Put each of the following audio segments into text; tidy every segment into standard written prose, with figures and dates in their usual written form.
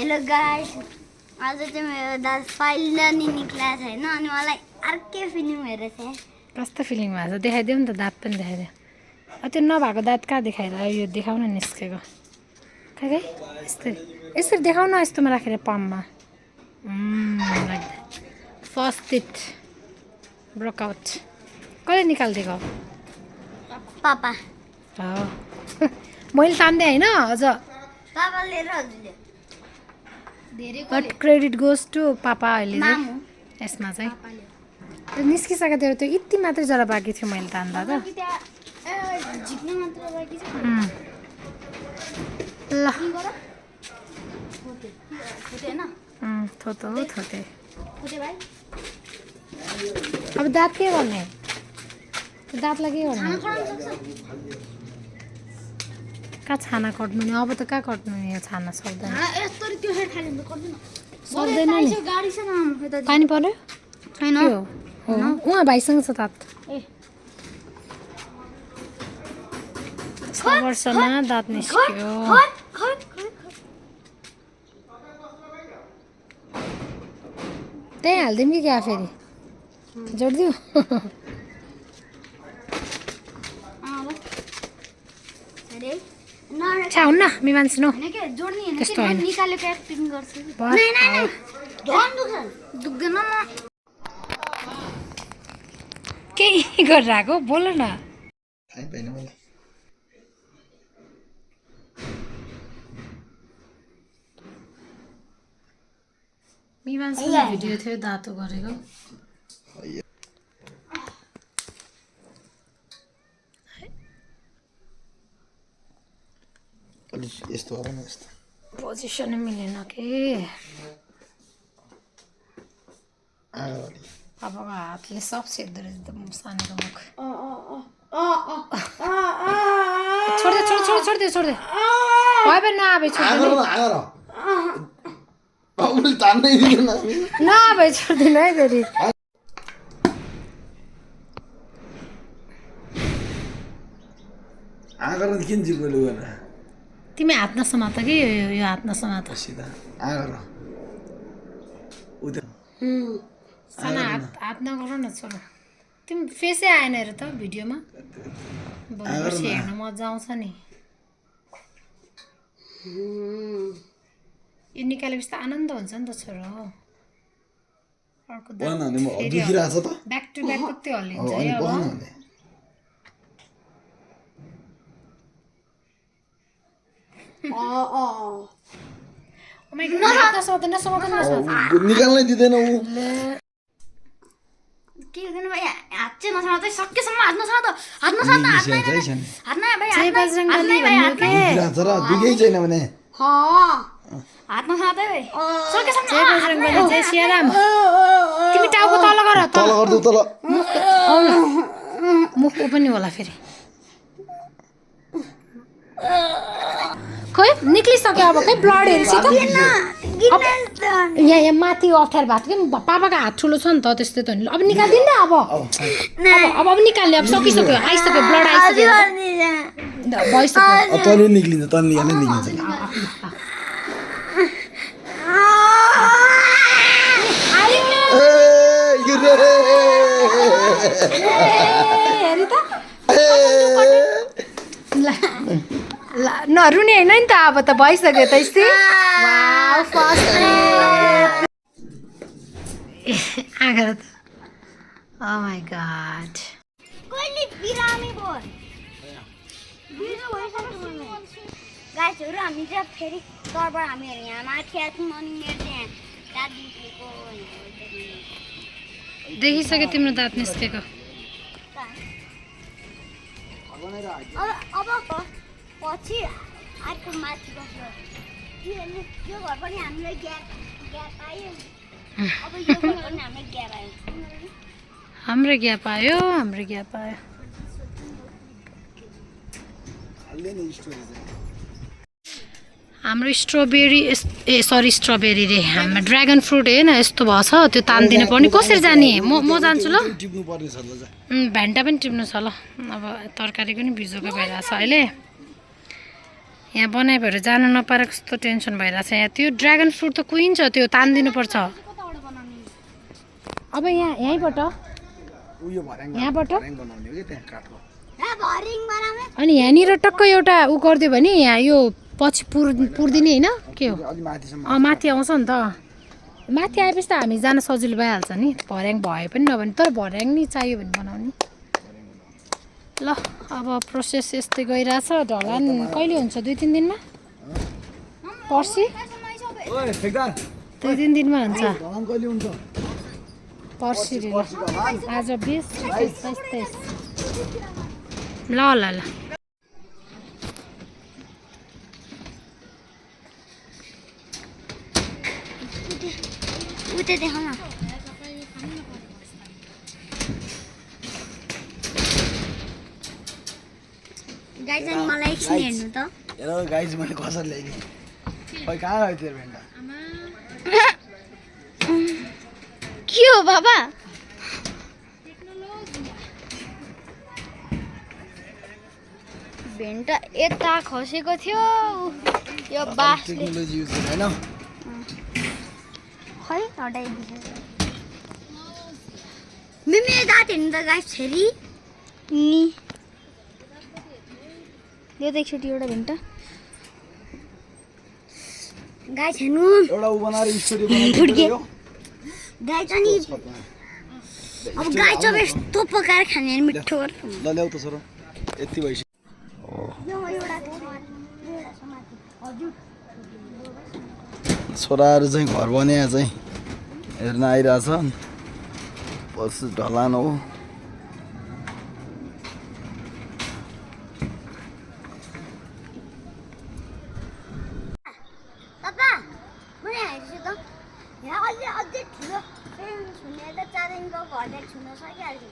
Hello guys, आज चाहिँ मेरो दाँत फाइनली निक्लेको छैन अनि मलाई अर्कै फिलिङ भइरहेछ। कस्तो फिलिङ भएको छ देखाइदेऊ नि त, दाँत पनि देखाइदेऊ। त्यो नभएको दाँत कहाँ देखाएर यो देखाउन निस्केको खै खै यस्तै यसरी देखाउन यस्तोमा राखेर पम्पमा फर्स्ट टिथ ब्रोकआउट कसले निकालिदिएको पापा हो मैले तान्दै होइन अझ पापाले र हजुरले धेरै बट क्रेडिट गोज टु पापा अहिले मामु यसमा चाहिँ त्यो निस्किसकेको थियो त्यो यति मात्रै जरा बाँकी थियो मैले तान्दा त झिक्न मात्र बाँकी छ। ल थोते थोतो हैन थोते थोते भाइ अब दाँत के गर्ने दाँतलाई के गर्ने कहाँ छाना कट्नु नि अब त कहाँ कट्नु नि यो छाना सक्दैन यस्तो त्यो साइड खाली गर्दैन सक्दैन नि गाडी छ न पानी पर्यो छैन उहाँ भाइसँग छ दाँत ए 6 वर्षमा दाँत निस्क्यो त्यही हालिदिउँ कि क्या फेरि जोडिदिउँ छा हुन्न मिमान्स नो त्यस्तो होइन निकालेको एक्टिङ गर्छु दुख्दैन म केही गरेर आएको बोल न मिमान्सको भिडियो थियो दाँतो गरेको यस्तो हो न यस्तो पोजिसनै मिलेन के अब हातले सब सेक्दो रहेछ त सानोको मुख छोड्दे छोड्दे छोड्दे भयो भने नआबे छोड्दे नआबे छोड्दिन है फेरि किन जिब्रोले गर्न तिमी हात नसमात कि यो हात नसमात सिधा आगर साना हात नगर न छोरा तिमी फेसै आएन हेर त भिडियोमा भोलिपर्सि हेर्न मजा आउँछ नि यो निकालेपछि त आनन्द हुन्छ नि त छोरा अर्को ब्याक टु ब्याक कति हल्लिन्छ है अब निकाल्नै दिँदैन ऊ के गर्दैन भाइ हात चाहिँ नछाड चाहिँ सकेसम्म हात नछाड हात नछाड हात नै भाइ जय बजरङ्गबली भन्नु के दुखै छैन भने हात नछाड है भाइ सकेसम्म जय बजरङ्गबली जय सियाराम तिमी टाउको तल गर तल गर्दौ तल मुख पनि होला फेरि खोइ निक्लिसक्यो अब खै ब्लड हेरेपछि त यहाँ माथि अप्ठ्यारो भएको थियो कि पापाको हात ठुलो छ नि त त्यस्तै त नि अब निकाल्दिन न अब अब निकाल्ने अब सकिसक्यो आइसक्यो ब्लड आइसक्यो भइसक्यो तल निक्लिन्छ तल निकाल्नै निक्लिन्छ हेरी त नरुने होइन नि त अब त भइसक्यो त यस्तै आगर त ओ माई गॉड कहिले बिरामी भयो गाइसहरु हामी चाहिँ फेरि तलबाट हामीहरू यहाँ माथि आछौँ अनि मेरो चाहिँ दाँत दुखेको देखिसक्यो तिम्रो दाँत निस्केको अब पछि अर्को माथि बस्यो यो घर पनि हामीलाई ग्याप आयो अब यो घर पनि हामीलाई ग्याप आयो हाम्रो ग्याप आयो हाम्रो स्ट्रबेरी स्ट्रबेरी रे हाम्रो ड्र्यागन फ्रुट हेर्न यस्तो भएको छ त्यो तान्दिनु पर्ने कसरी जाने म जान्छु ल भेन्टा पनि टिप्नु छ ल अब तरकारी पनि बिजोको भइरहेछ अहिले यहाँ बनाइ भएर जानु नपारेको कस्तो टेन्सन भइरहेछ यहाँ त्यो ड्रागन फ्रुट त कुहिन्छ त्यो तानिदिनुपर्छ अब यहीँबाट उयो भर्याङ यहाँबाट बनाउने हो कि त्यहाँ काठको अनि यहाँनिर टक्क एउटा उ गरिदियो भने यहाँ यो पछि पुर्दिने होइन के हो अलि माथिसम्म माथि आउँछ नि त माथि आएपछि त हामी जान सजिलो भइहाल्छ नि भर्याङ भए पनि नभने तर भर्याङ नि चाहियो भने बनाउने ल अब प्रोसेस यस्तै गइरहेछ ढलान कहिले हुन्छ 2-3 दिनमा पर्सि ओए फेक्दा 2-3 दिनमा हुन्छ ढलान कहिले हुन्छ पर्सि रे ल आज 20 21 22 ल ल ल उतै देखाउन गाइस अनि मलाई एकछिन हेर्नु त हेर गाइज मैले कसरी ल्याइदिएँ खै कहाँ गयो तेरो भेन्डा के हो बाबा भेन्टा यता खसेको थियो यो बाँसले टेक्नोलोजी युज गरेर हैन खै हटाइदिन्छ मिमी दाँत हेर्नु त गाइस फेरि नि यो त एकचोटि एउटा भेन्टा गाइस हेर्नु एउटा उ बनाएर स्टोरी बनाइदियो गाइस अनि अब गाइस अब यस्तो पकाएर खाने मिठो ल ल्याउ त सर यति भइसक्यो छोराहरू चाहिँ घर बनाए चाहिँ हेर्न आइरहेछ पछि ढलान हो पापा मलाई हेर्छु त यहाँ अलि अझै ठुलो छुने त 4 इन्चको घरले छुन सकिहाल्छ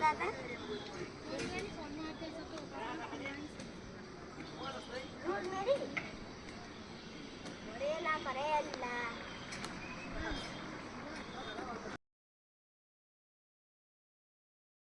दादा